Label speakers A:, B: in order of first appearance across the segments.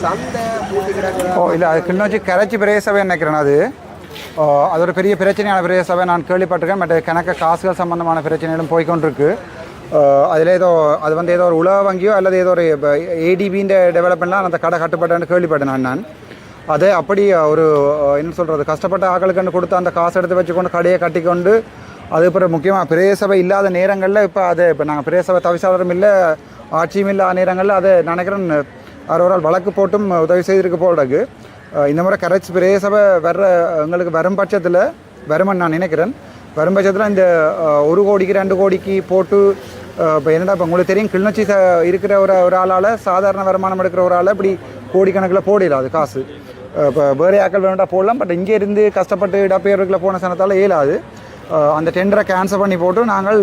A: சந்தை மூட்டு கிடக்கு.
B: ஓ இல்லை, அது கிளிநொச்சி கரைச்சி பிரதேச சபை நினைக்கிறேன். அது ஒரு பெரிய பிரச்சனையான பிரதேச சபை நான் கேள்விப்பட்டிருக்கேன். மற்ற கணக்கு காசுகள் சம்பந்தமான பிரச்சனைகளும் போய்கொண்டிருக்கு. அதில் அது ஏதோ ஒரு உலக வங்கியோ அல்லது ஏதோ ஒரு ஏடிபின்ற டெவலப்மெண்ட்லாம் அந்த கடை கட்டுப்பட்டான்னு கேள்விப்பட்டேன் நான். அதே அப்படி ஒரு என்ன சொல்கிறது, கஷ்டப்பட்ட ஆக்களுக்கு கொடுத்து அந்த காசு எடுத்து வச்சுக்கொண்டு கடையை கட்டிக்கொண்டு அதுக்கப்புறம் முக்கியமாக பிரதேச சபை இல்லாத நேரங்களில் இப்போ நாங்கள் பிரதேச சபை தவிசாளரும் இல்லை, ஆட்சியும் இல்லாத நேரங்களில் அதை நினைக்கிறேன் ஒரு வழக்கு போட்டும் உதவி செய்திருக்கு போலக்கு. இந்த முறை கரைச்சி பிரதேச சபை எங்களுக்கு வரும் பட்சத்தில் வரும்னு நான் நினைக்கிறேன். வரும் பட்சத்தில் இந்த 1 கோடிக்கு 2 கோடிக்கு போட்டு இப்போ என்னடா இப்போ உங்களுக்கு தெரியும், கிளிநொச்சி இருக்கிற ஒரு ஆளால் சாதாரண வருமானம் எடுக்கிற ஒரு ஆளை இப்படி கோடிக்கணக்கில் போடல அது காசு. இப்போ வேறு ஆக்கள் வேணுண்டா போடலாம், பட் இங்கே இருந்து கஷ்டப்பட்டு இடப்பெயர்வுக்குள்ள போன சனத்தால் இயலாது. அந்த டெண்டரை கேன்சல் பண்ணி போட்டு நாங்கள்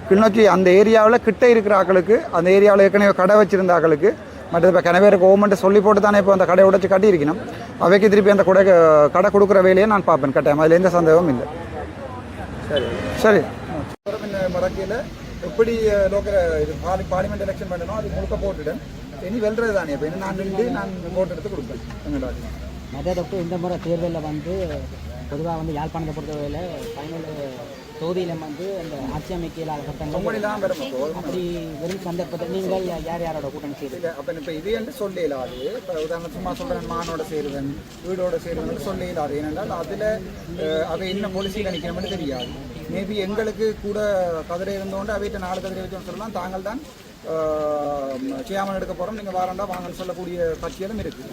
B: கிளிநொச்சி அந்த ஏரியாவில் கிட்ட இருக்கிற ஆக்களுக்கு, அந்த ஏரியாவில் ஏற்கனவே கடை வச்சுருந்த ஆக்களுக்கு, மற்றது இப்போ கனவேறு கவர்மெண்ட்டு சொல்லி போட்டு தானே இப்போ அந்த கடையை உடைச்சி கட்டியிருக்கணும். அவைக்கு திருப்பி அந்த கடை கொடுக்குற வேலையை நான் பார்ப்பேன் கட்டாயம், அதில் எந்த சந்தேகமும் இல்லை. சரி சரி. மடக்கையில் எப்படி லோக்கல் இது பார்லிமெண்ட் எலெக்ஷன் பண்ணணும், அது முழுக்க போட்டுட்டேன். இனி வெல்றது தானே, இப்போ என்ன நான் ஓட்டு எடுத்து கொடுப்பேன்.
C: மத்திய டாக்டர் இந்த முறை தேர்தலில் பொதுவாக யாழ்ப்பாணத்தை பொறுத்தவரையில் ஃபைனல் தொகுதியில் அந்த ஆட்சி அமைக்கையிலான சட்டங்கள் அப்படி வெறும் சந்தர்ப்பத்தை நீங்கள் யாரோட கூட்டணி செய்யுது.
B: அப்போ இப்போ இது என்று சொல்லலாது. இப்போ உதாரணம் சும்மா சொல்கிறேன், மானோட சேருவன் வீடோட சேருவன் சொல்லலாது. ஏனென்றால் அதில் அவை என்ன பாலிசியில் நிற்கணும்னு தெரியாது. மேபி எங்களுக்கு கூட கதிரை இருந்தோண்டு அவைகிட்ட 4 கதிரை வச்சோன்னு சொல்லலாம். தாங்கள் தான் சேமன் எடுக்க போகிறோம், நீங்கள் வாரண்டா வாங்கன்னு சொல்லக்கூடிய கட்சிகளும் இருக்குது.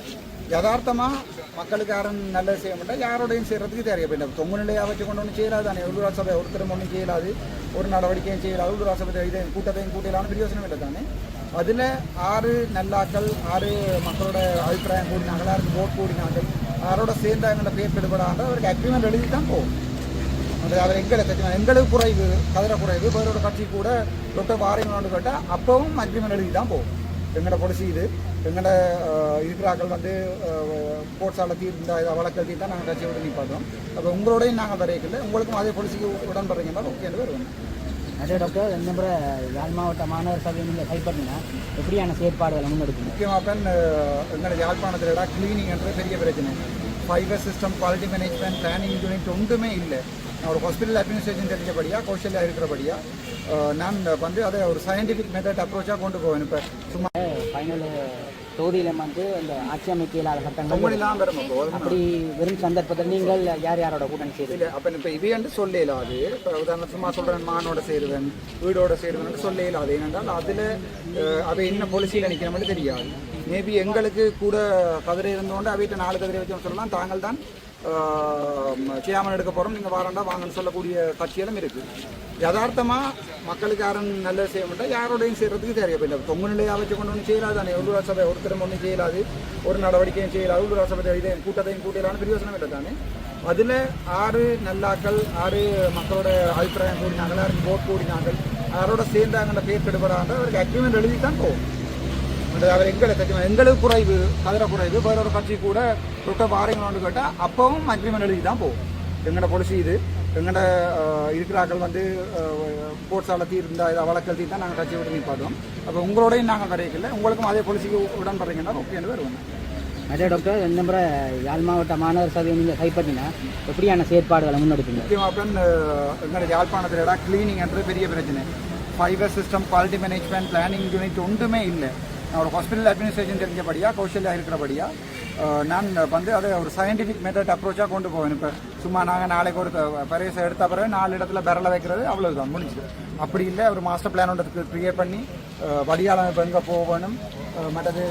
B: யதார்த்தமாக மக்களுக்கு யாரும் நல்லது செய்ய மாட்டேன், யாரோடையும் செய்கிறதுக்கு தெரியும். இப்போ தொங்கு நிலையாக வச்சு கொண்டு ஒன்றும் செய்யலாது தானே. உள்ளூராட்சி சபை ஒருத்தரும் ஒன்றும் செய்யலாது, ஒரு நடவடிக்கையும் செய்யலாது. உள்ளூராட்சி சபை இதை கூட்டத்தையும் கூட்டலான பிரயோசனம் இல்லை தானே. அதில் 6 நல்லாக்கள், 6 மக்களோட அபிப்பிராயம் கூடினாங்களா, யாருக்கு ஓட் கூடினாங்கள், யாரோட சேர்ந்தா எங்களோட பேர் பெறுபடாத அவருக்கு அக்ரிமெண்ட் எழுதி தான் போகும். அவர் எங்களுக்கு குறைவு, கதிர குறைவு, வேறோட கட்சி கூட டாக்டர் வாரீங்கன்னு கேட்டால் அப்பவும் அக்ரிமெண்ட் எழுதி தான் போகும். எங்களோட பாலிசி இது. எங்களோட இருக்கிறாக்கள் கோட்ஸால் தீர்ந்தா இதை வழக்கல் தீர்த்தா நாங்கள் கட்சியோடு நிற்பாட்டோம். அப்போ உங்களோடையும் நாங்கள் வரையில உங்களுக்கும் அதே பாலிசிக்கு உடன்படுறீங்கன்னா ஓகேன்னு வருவோம்.
C: அதே டாக்டர் இந்த முறை யாழ் மாவட்ட மாணவர் சபையை நீங்கள் கைப்பற்றினா எப்படியான செயற்பாடுகளை முன்னெடுக்கும்?
B: முக்கியமாக எங்களோட யாழ்ப்பாணத்தில் கிளீனிங் என்ற பெரிய பிரச்சனை. Fibre system, quality management, planning unit ஒன்றுமே இல்லை. நான் ஒரு ஹாஸ்பிட்டல் அட்மினிஸ்ட்ரேஷன் தெரிஞ்சபடியா, கௌசல்யா இருக்கிறபடியா நான் அதை ஒரு சயின்டிஃபிக் மெத்தட் அப்ரோச்சாக கொண்டு போவேன். இப்போ சும்மா
C: ஃபைனல் தொகுதியில் அந்த ஆட்சி அமைக்கையிலான சட்டங்கள் அப்படி வெறும் சந்தர்ப்பத்தில் நீங்கள் யாரோட கூட்டணி செய்யுது
B: இல்லை. அப்போ இப்போ இது என்று சொல்லலாது. இப்போ உதாரணம் சும்மா சொல்கிறேன், மானோட சேருவன் வீடோட சேருவன் சொல்லலாது. ஏனென்றால் அதில் அவை என்ன பாலிசியில் நிற்கணும்னு தெரியாது. மேபி எங்களுக்கு கூட கதிரை இருந்தோண்டு அவைகிட்ட 4 கதிரை வச்சோன்னு சொல்லலாம். தாங்கள் தான் சேமன் எடுக்க போகிறோம், நீங்கள் வாரண்டா வாங்கன்னு சொல்லக்கூடிய கட்சிகளும் இருக்குது. யதார்த்தமாக மக்களுக்கு யாரும் நல்லது செய்ய மாட்டேன், யாரோடையும் செய்கிறதுக்கு தெரியும். இல்லை தொங்கு நிலையாக வச்சு கொண்டு ஒன்றும் செய்யலாது தானே. உள்ளூராட்சி சபை ஒருத்தரும் ஒன்றும் செய்யலாது, ஒரு நடவடிக்கையும் செய்யலாது. உள்ளூராட்சி சபை இதை கூட்டத்தையும் கூட்டலான பிரயோசனம் இல்லை தானே. அதில் 6 நல்லாக்கள், 6 மக்களோட அபிப்பிராயம் கூடினாங்கள், யாருக்கு ஓட் கூடினாங்கள், யாரோட சேர்ந்தாங்கன்ற பேர் கெடுபடாத அவருக்கு அக்ரிமெண்ட் எழுதி தான் போகும். அவர் எங்களுக்கு குறைவு, கதிர குறைவு, வேறொரு கட்சி கூட டாக்டர் வாரீங்கன்னு கேட்டால் அப்பவும் அக்ரிமெண்ட் எழுதி தான் போகும். எங்களோட பாலிசி இது. எங்களோட இருக்கிறாக்கள் கோட்ஸால் தீர்ந்தா இதை வழக்கல் தீர்த்தா நாங்கள் கட்சியோடு நிற்பாட்டோம். அப்போ உங்களோடையும் நாங்கள் வரையில உங்களுக்கும் அதே பாலிசிக்கு உடன்படுறீங்கன்னா ஓகேன்னு வருவாங்க.
C: அதே டாக்டர் இந்த முறை யாழ் மாவட்ட மாணவர் சபையை நீங்கள் கைப்பற்றினா எப்படியான செயற்பாடுகளை முன்னெடுப்பீங்க?
B: முக்கியமாக எங்களோட யாழ்ப்பாணத்தில் கிளீனிங் என்ற பெரிய பிரச்சனை. Fibre system, quality management, planning unit ஒன்றுமே இல்லை. நான் ஒரு ஹாஸ்பிட்டல் அட்மினிஸ்ட்ரேஷன் தெரிஞ்சபடியா, கௌசல்யா இருக்கிறபடியா நான் அதை ஒரு சயின்டிஃபிக் மெத்தட் அப்ரோச்சாக கொண்டு போவேன். இப்போ சும்மா நாங்கள் நாளைக்கு ஒரு பரிசை எடுத்த பிறகு 4 இடத்துல பெரலை வைக்கிறது அவ்வளோதான் முடிஞ்சுது. அப்படி இல்லை, ஒரு மாஸ்டர் பிளான் ஒன்றதுக்கு க்ரியேட் பண்ணி வடியாளம் இப்போ எங்கே போகணும், மற்றது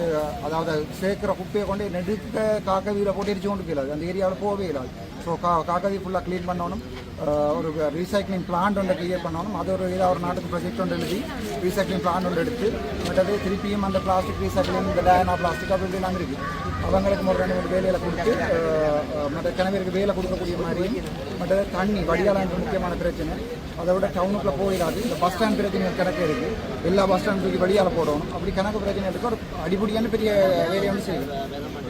B: அதாவது சேர்க்குற குப்பையை கொண்டு நெடுக்க காக்கவியில் போட்டு எரிச்சு கொண்டு போயிடாது, அந்த ஏரியாவில் போகவே இல்லாது. ஸோ காக்கவி ஃபுல்லாக க்ளீன் பண்ணணும். ஒரு ரீசைக்ளிங் பிளான்ட் ஒன்று க்ரியேட் பண்ணணும். அது ஏதாவது ஒரு நாட்டுக்கு ப்ரொஜெக்ட் ஒன்று எழுதி ரீசைக்ளிங் பிளான்ட் ஒன்று எடுத்து மற்றது திருப்பியும் அந்த பிளாஸ்டிக் ரீசைக்ளிங், இந்த டயனா பிளாஸ்டிக் அப்படி எல்லாம் இருக்குது. அவங்களுக்கு ஒரு 2 வேலையில் கொடுத்து மற்ற கிணவருக்கு வேலை கொடுக்கக்கூடிய மாதிரி. மற்றது தண்ணி வடிகாலம் என்ற முக்கியமான பிரச்சனை. அதை விட டவுனுக்குள்ளே போயிடாது. இந்த பஸ் ஸ்டாண்ட் பிரச்சனை கணக்கு இருக்குது. எல்லா பஸ் ஸ்டாண்டுக்கு வடியால் போடணும். அப்படி கணக்கு பிரச்சனை இருக்குது. ஒரு அடிப்படியான பெரிய வேலையை வந்து செய்யுது.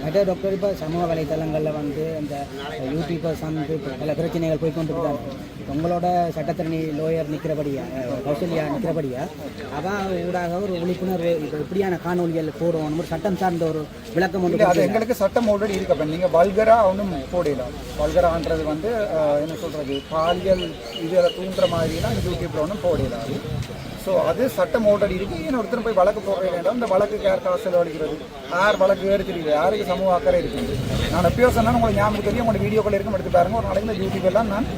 C: அதே டாக்டர் இப்போ சமூக வலைத்தளங்களில் இந்த யூடியூபர்ஸ் பல பிரச்சனைகள் போய்கொண்டு இருக்காங்க. உங்களோட சட்டத்தரணி லோயர் நிற்கிறபடியா கௌசல்யா நிற்கிறபடியா அவள் ஊடாக ஒரு விழிப்புணர்வு இப்படியான காணொலிகள் போடணும் ஒரு சட்டம் சார்ந்த ஒரு விளக்கம் ஒன்று
B: அது எங்களுக்கு சட்டம் ஆல்ரெடி இருக்கப்ப நீங்கள் வல்கராக ஒன்றும் போடலாம். வல்கரான்றது வந்து என்ன சொல்கிறது பாலியல் இதில் தூண்டுற மாதிரிலாம் யூடியூப்பில் ஒன்றும் போடலாம். ஸோ அது சட்டம் ஆல்ரெடி இருக்குது. ஏன்னா ஒருத்தர் போய் வழக்கு போட வேண்டாம். இந்த வழக்கு யார் காசு செலவழிக்கிறது, யார் வழக்கு எடுத்துருக்கு, யாருக்கு சமூக அக்கறை இருக்குது. நான் எப்பயோ சொன்னால் உங்களுக்கு ஞாபகம் தெரியும், உங்களோட வீடியோக்கள் இருக்கும் எடுத்து பாருங்க. ஒரு நாளைக்கு இந்த யூடியூப் எல்லாம் நான்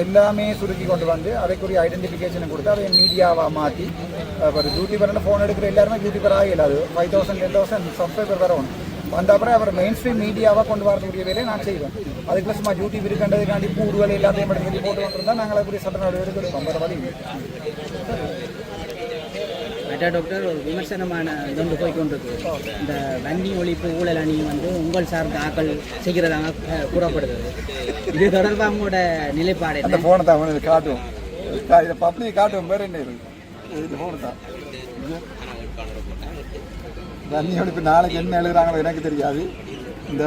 B: எல்லாமே சுருக்கி கொண்டு வந்து அதைக்குரிய ஐடென்டிஃபிகேஷனை கொடுத்து அதை மீடியாவாக மாற்றி ஒரு யூடியூபர் ஃபோன் எடுக்கிற எல்லாருமே யூடியூபர் ஆகிடாது. 5000 10,000 சப்ஸ்கிரைபர் வரணும். வந்த அப்புறம் அவர் மெயின் ஸ்ட்ரீம் மீடியாவாக கொண்டு வரக்கூடிய வேலையை நான் செய்வேன். அதுக்குள்ள சும்மா யூடியூப் இருக்கின்றதுக்காண்டி கூடுதல் எல்லாத்தையும் எடுத்து போட்டு கொண்டிருந்தால் நாங்கள் அப்படி சட்ட நடவடிக்கை எடுக்கிறோம். வேறு வழி
C: மெட்டா டாக்டர் ஒரு விமர்சனமான இதொன்று போய்கொண்டிருக்கு. இந்த வங்கி ஒழிப்பு ஊழல் அணி வந்து உங்கள் சார்ந்த ஆக்கள் செய்கிறதாக கூறப்படுது. இது தொடர்பாக உங்களோட நிலைப்பாடு
B: அந்த ஃபோனை தான் இது காட்டுவோம், இதை பப்ளிக் காட்டுவோம். பேர் என்ன இருக்கு இது ஃபோனு தான். வங்கி ஒழிப்பு நாளைக்கு என்ன எழுதுறாங்களோ எனக்கு தெரியாது. இந்த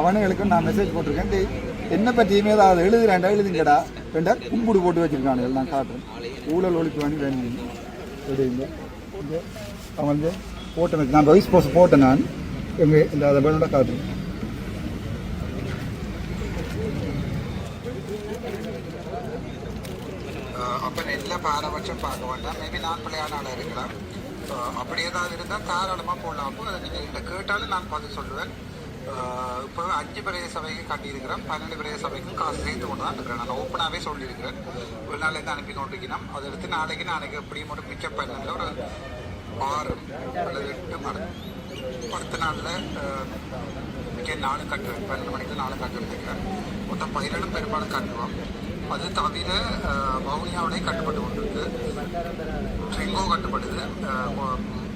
B: அவனுங்களுக்கும் நான் மெசேஜ் போட்டிருக்கேன். என்ன பற்றியுமே ஏதாவது எழுதுறேன்டா எழுதுங்கடா ரெண்டா கும்பிடு போட்டு வச்சுருக்கானுங்க. நான் காட்டுறேன். ஊழல் ஒழிப்பு வாங்கி வேணுங்க எழுதுங்க. அவன் வந்து போட்டேன், நான் வாய்ஸ் போஸ்ட் போட்டேன். நான் எங்கள் இந்த அதை வேணும்டா காட்டுறேன். அப்போ எல்லா பாரபட்சம் பார்க்க வேண்டாம். மேபி நான் பிள்ளையான ஆளாக இருக்கலாம். அப்படி ஏதாவது இருந்தால் தாராளமாக போடலாம். அப்போ அதை நீங்கள் என்கிட்ட கேட்டாலும் நான் பார்த்து சொல்லுவேன். இப்போ 5 பிரதேச சபைக்கு கட்டியிருக்கிறேன், 12 பிரதேச சபைக்கும் காசு சேர்த்து கொண்டு தான் இருக்கிறேன். நான் ஓப்பனாகவே சொல்லியிருக்கிறேன். ஒரு நாள்லேருந்து அனுப்பி கொண்டிருக்கணும். அதை எடுத்து நாளைக்கு எப்படியும் ஒரு மிச்சம் பண்ணல ஒரு 6 அல்லது 8 மடங்கு 10 நாளில் மிக்க 4 கட்டுவேன். 12 மணிக்கு 4 கட்டு எடுத்துக்கிறேன். மொத்தம் 17 பெரும்பாலும் கட்டுவோம். அது தவிர வவுனியாவிலே கட்டுப்பட்டு கொண்டிருக்கு, ட்ரிங்கோ கட்டுப்படுது,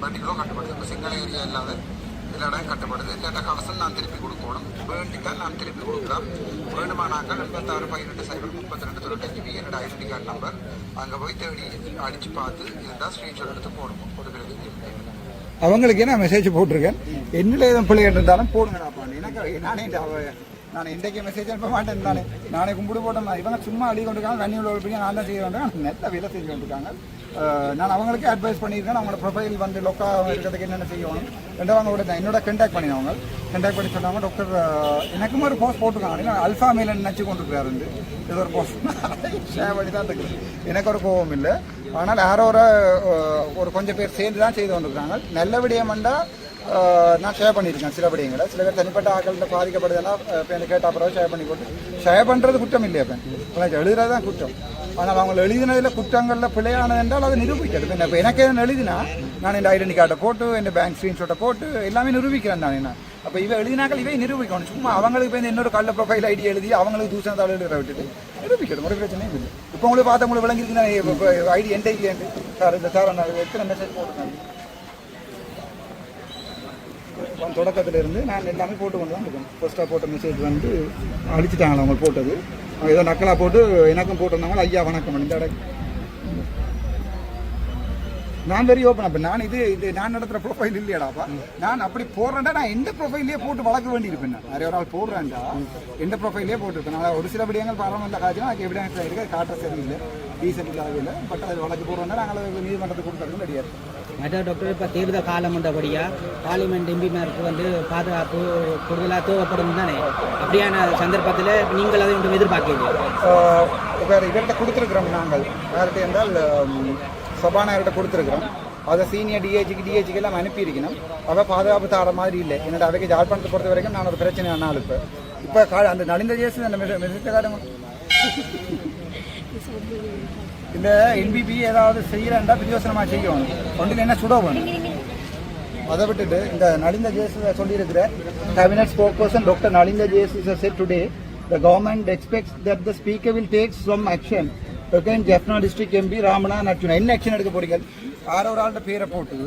B: பண்டிகளோ கட்டுப்படுது. இப்போ சிங்கள ஏரியா இல்லாத எல்லா கட்டுப்படுது. இல்லாட்டா கலசம் நான் திருப்பி கொடுக்கணும். வேண்டிட்டால் நான் திருப்பி கொடுக்கலாம். வேணுமானாக்கள் 86 18 0 32 95 என்னோட ஐடென்டி கார்டு நம்பர் அங்கே போய் தேடி அடித்து பார்த்து இருந்தால் ஸ்க்ரீன்ஷாட் எடுத்து போடுவோம். ஒரு பிரச்சனை அவங்களுக்கே நான் மெசேஜ் போட்டிருக்கேன். என்னில் எதுவும் பிள்ளைகள் இருந்தாலும் போடுங்கடாப்பா. எனக்கு நான் இன்றைக்கு மெசேஜ் அனுப்ப மாட்டேன். நானே கும்பிடு போட்டேன். இவங்க சும்மா அடி கொண்டிருக்காங்க. தண்ணி உள்ள ஒழிப்பீங்க நான் தான் செய்ய வேண்டாம். நெட்ட வேலை செஞ்சு கொண்டிருக்காங்க. நான் அவங்களுக்கே அட்வைஸ் பண்ணியிருக்கேன். அவங்களோட ப்ரொஃபைல் வந்து லொக்கா இருக்கிறதுக்கு என்னென்ன செய்யணும் ரெண்டாவது என்னோட கண்டாக்ட் பண்ணினவங்க கண்டாக்ட் பண்ணி சொன்னாங்க. டாக்டர் எனக்கும் ஒரு போஸ்ட் போட்டிருக்காங்க. அல்ஃபா மேல நினச்சி கொண்டிருக்கிறாரு. இது ஒரு போஸ்ட் ஷேர் பண்ணி தான் இருக்குது. எனக்கு ஒரு கோபம் இல்லை. ஆனால் யாரோ ஒரு கொஞ்சம் பேர் சேர்ந்து தான் செய்து கொண்டிருக்காங்க. நல்ல விடயம்ண்டா நான் ஷேர் பண்ணியிருக்கேன். சில விடயங்களை சில பேர் தனிப்பட்ட ஆக்களில் பாதிக்கப்படுதெல்லாம் இப்போ எனக்கு கேட்ட அப்புறம் ஷேர் பண்ணி போட்டு ஷேர் பண்ணுறது குற்றம் இல்லையா? இப்போ எழுதுறது தான் குற்றம். ஆனால் அவங்க எழுதினதில் குற்றங்களில் பிழையானது என்றால் அதை நிரூபிக்கிறது. இப்போ எனக்கு எதுவும் எழுதினா நான் இந்த ஐடென்டி கார்டை போட்டு இந்த பேங்க் ஸ்க்ரீன்ஷாட்டை போட்டு எல்லாமே நிரூபிக்கிறேன் நான். என்ன அப்போ இவை எழுதினாக்கள் இவை நிரூபிக்கணும். சும்மா அவங்களுக்கு போய் இன்னொரு கல்ல ப்ரொஃபைல் ஐடி எழுதி அவங்களுக்கு தூசணத்தால் எழுதுற விட்டுட்டு நிரூபிக்கணும். ஒரு பிரச்சனையும் இல்லை. இப்போ உங்களுக்கு பார்த்து உங்களுக்கு விளங்கிருக்கு ஐடி எந்த ஐடி சார் இந்த சார் நான் எத்தனை மெசேஜ் போட்டுருக்கேன். தொடக்கத்திலிருந்து நான் எல்லாமே போட்டு கொண்டு தான் இருக்கேன். ஃபர்ஸ்ட்டாக போட்ட மெசேஜ் வந்து அழிச்சிட்டாங்களா அவங்க போட்டது. ஏதோ நக்கலாக போட்டு எனக்கும் போட்டிருந்தாங்களா ஐயா வணக்கம் இந்த இடம் நான் வெரி ஓப்பன். அப்போ நான் இது நான் நடத்துகிற ப்ரொஃபைல் இல்லையாடாப்பா. நான் அப்படி போடுறேன்டா நான் எந்த ப்ரொஃபைல்லே போட்டு வளர்க்க வேண்டியிருப்பேன். நான் நிறைய ஒரு ஆள் போடுறேன்டா எந்த ப்ரொஃபைல்லே போட்டிருப்பேன். நான் ஒரு சில விடயங்கள் பாராளுமன்ற காட்சியும் அதுக்கு எவிடன்ஸ் இருக்குது. காட்டுற சரியில்லை, டீசென்ட் இல்லாத இல்லை. பட் அது வழக்கு போடுறோன்னா நாங்கள் நீதிமன்றத்துக்கு கொடுக்கறதுக்கு ரெடியாக இருக்கோம்.
C: மெட்டா டாக்டர் இப்போ தேர்தல் காலம் என்றபடியாக பார்லிமெண்ட் எம்பிமாருக்கு வந்து பாதுகாப்பு கூடுதலாக தேவைப்படும் தானே. அப்படியான சந்தர்ப்பத்தில் நீங்கள் அதை ஒன்று எதிர்பார்க்கிறீங்க?
B: வேறு இவர்கிட்ட கொடுத்துருக்குறோம். நாங்கள் யார்கிட்ட என்றால் சபாநாயகர்கிட்ட கொடுத்துருக்குறோம். அதை சீனியர் டிஹெச்சுக்கு எல்லாம் அனுப்பியிருக்கணும். அவள் பாதுகாப்பு தார மாதிரி இல்லை. என்னோட அவைக்கு ஜாழ்ப்பாணத்தை பொறுத்த வரைக்கும் நான் ஒரு பிரச்சனை ஆனாலும் இப்போ அந்த நலிந்த ஜேசு அந்த மெசேஜ் காரணம் இந்த என்பிபி ஏதாவது செய்யறா பிரயோசனமாக செய்யணும். ஒன்றில் என்ன சுட வேணும். அதை விட்டுட்டு இந்த நலிந்த ஜேசு சொல்லியிருக்கிற கேபினட் ஸ்போக் பர்சன் டாக்டர் நலிந்த ஜேசு said today the government expects that the speaker will take some action against Jaffna district MP Ramana Arjuna. என்ன ஆக்ஷன் எடுக்க போறீங்க? யாரோ ஒரு ஆள்கிட்ட பேரை போட்டு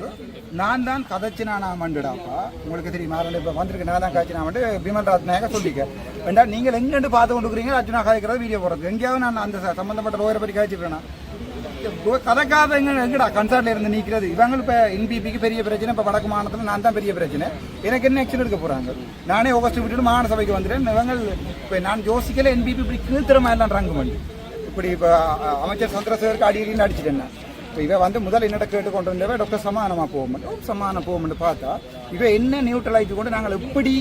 B: நான் தான் கதைச்சினா நான் மண்டுடாப்பா. உங்களுக்கு தெரியுமா? இப்போ வந்திருக்கு நான் தான் காய்ச்சி நான் வந்து பிமல் ராஜ் நாயக சொல்லிக்க வேண்டாம். நீங்கள் எங்கேண்டு பார்த்து கொண்டுக்கிறீங்க அர்ஜுனா காய்க்கிறது வீடியோ போடுறது. எங்கேயாவது நான் அந்த சம்மந்தப்பட்ட லோயரை பற்றி காய்ச்சிக்கிறேன்னா கதைக்காத எங்கடா கன்சர்ட்ல இருந்து நீக்கிறது. இவங்க இப்போ என்பிபிக்கு பெரிய பிரச்சனை. இப்போ வடக்கு மாநிலத்தில் நான் தான் பெரிய பிரச்சனை. எனக்கு என்ன ஆக்ஷன் எடுக்க போறாங்க? நானே ஆகஸ்ட் விட்டுட்டு மாகாண சபைக்கு வந்துட்டேன். இவங்க இப்போ நான் யோசிக்கல என்பிபி இப்படி கீழ்த்திரமா எல்லாம் ரங்கு பண்ணி இப்படி இப்போ அமைச்சர் சந்திரசேகருக்கு அடிக்கடி அடிச்சிட்டேன். இப்போ இவ வந்து முதல் என்னட்ட கேட்டு கொண்டு வந்தவ டாக்டர் சமாதானமாக போக மாட்டோம், சமாதானம் போக மாட்டோம் பார்த்தா இவ என்ன நியூட்ரலைஸ் கொண்டு நாங்கள் எப்படி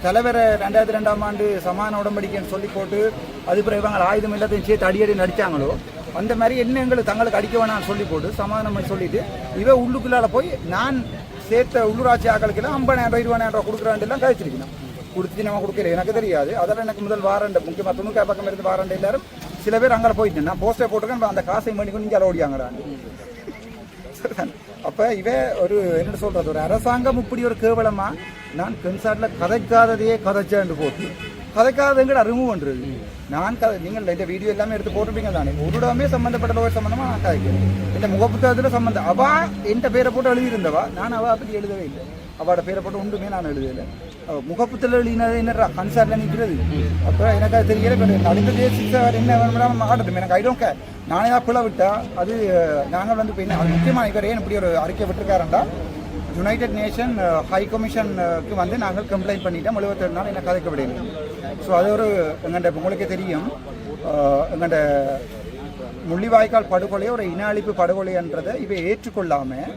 B: தலைவரை 2002ஆம் ஆண்டு சமான உடன்படிக்கைன்னு சொல்லி போட்டு அது பிறகு இவங்க ஆயுதம் எல்லாத்தையும் சேர்த்து அடியடி நடித்தாங்களோ அந்த மாதிரி என்ன எங்களுக்கு தங்களுக்கு அடிக்க வேணாம்னு சொல்லி போட்டு சமாதானம் சொல்லிட்டு இவ உள்ளுக்குள்ளால போய் நான் சேர்த்த உள்ளூராட்சி ஆக்களுக்கெல்லாம் 50,000 20,000 கொடுக்குறாண்டெல்லாம் கழிச்சிருக்கணும். கொடுத்துட்டு நம்ம கொடுக்கல எனக்கு தெரியாது. அதெல்லாம் எனக்கு முதல் வாரண்டு முக்கியமாக துணுக்கா பக்கம் இருந்து வாரண்டு எல்லாரும் சில பேர் அங்கே போயிட்டு நான் போஸ்டர் போட்டிருக்கேன் அந்த காசை மணிக்கு நீங்கள் ஓடியாங்கிறாங்க. அப்போ இவ ஒரு என்ன சொல்கிறது ஒரு அரசாங்கம் இப்படி ஒரு கேவலமா நான் கன்சார்ட்டில் கதைக்காததையே கதைச்சாண்டு போட்டு கதைக்காதங்கிற ரிமூவ் பண்ணுறது நான் நீங்கள் இந்த வீடியோ எல்லாமே எடுத்து போட்டிருப்பீங்க தானே ஒரு இடமே சம்மந்தப்பட்ட லோகர் சம்மந்தமாக நான் கதைக்கிறேன். இந்த முகப்புத்தகத்தில் சம்மந்தம் அவா எந்த பேரை போட்டு எழுதியிருந்தவா நான் அவா பற்றி எழுதவே இல்லை. அவளோட பேரை போட்டு ஒன்றுமே நான் எழுதலை. முகப்புத்தில் எழுதினது என்ன கன்சார்ட்டில் நிற்கிறது. அப்போ எனக்கு அது தெரியல. அடுத்ததே 6 hour என்ன வேணும் மாட்டட்டும் எனக்கு ஐடோம் கேர். நானே தான் பிள்ளை விட்டா அது நாங்கள் வந்து இப்போ என்ன அது முக்கியமான இவர் ஏன் இப்படி ஒரு அறிக்கை விட்டுருக்காருண்டா யுனைடெட் நேஷன் ஹை கமிஷனுக்கு வந்து நாங்கள் கம்ப்ளைண்ட் பண்ணிட்டோம் 77 நாள் என்ன கதைக்க விடையில. ஸோ அது ஒரு எங்கள்கிட்ட உங்களுக்கே தெரியும் எங்கள்கிட்ட முள்ளிவாய்க்கால் படுகொலை ஒரு இன அழிப்பு படுகொலைன்றதை இவை ஏற்றுக்கொள்ளாமல்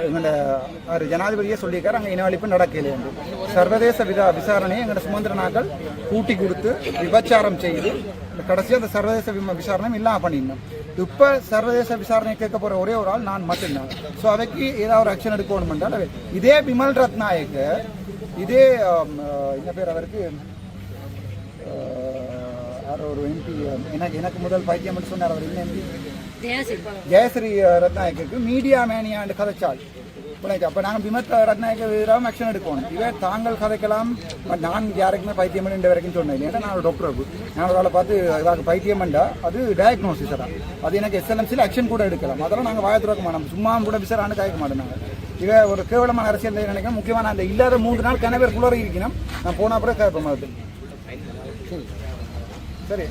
B: எங்கள்கிட்ட ஜனாதிபதியே சொல்லியிருக்காரு அங்கே இன அழிப்பு நடக்கலை என்று. சர்வதேச விசாரணையை எங்களோட சுமந்திரனாக்கள் கூட்டி கொடுத்து விபச்சாரம் செய்து கடைசியாக அந்த சர்வதேச விசாரணை இல்லாமல் பண்ணிடணும். இப்போ சர்வதேச விசாரணை கேட்க போகிற ஒரே ஒரு ஆள் நான் மட்டும்தான். ஸோ அவைக்கு ஏதாவது ஒரு ஆக்ஷன் எடுக்கணும் என்றால் இதே பிமல் ரத்நாயக்கு இதே என்ன பேர் அவருக்கு ஒரு எம்பி எனக்கு முதல் பைத்தியம் சொன்னார் அவர் என்ன எம்பி ஜெயஸ்ரீ ரத்நாயக்கு மீடியா மேனியாண்டு கதைச்சாள். அப்போ நாங்கள் பிமத் ரத்நாயக்கு எதிராக ஆக்ஷன் எடுக்கணும். இவே தாங்கள் கதைக்கலாம் நான் யாருக்குமே பைத்தியம் இந்த வரைக்கும் சொன்னேன். ஏன்னா நான் ஒரு டாக்டருக்கு நான் ஒரு ஆளை பார்த்து இதாக பைத்தியம்ண்டா அது டயக்னோசிஸ் தான். அது எனக்கு எஸ்எல்எம்சியில் ஆக்ஷன் கூட எடுக்கலாம். அதெல்லாம் நாங்கள் வாய திறக்க மாட்டோம். சும்மா கூட விசாரணை கேட்க மாட்டோம். நாங்கள் இவ ஒரு கேவலமான அரசியல் நினைக்கிறேன். முக்கியமான அந்த இல்லாத 3 நாள் கனவேர் குளறி இருக்கணும். நான் போன அப்புறம் கேட்போம் அது சரி.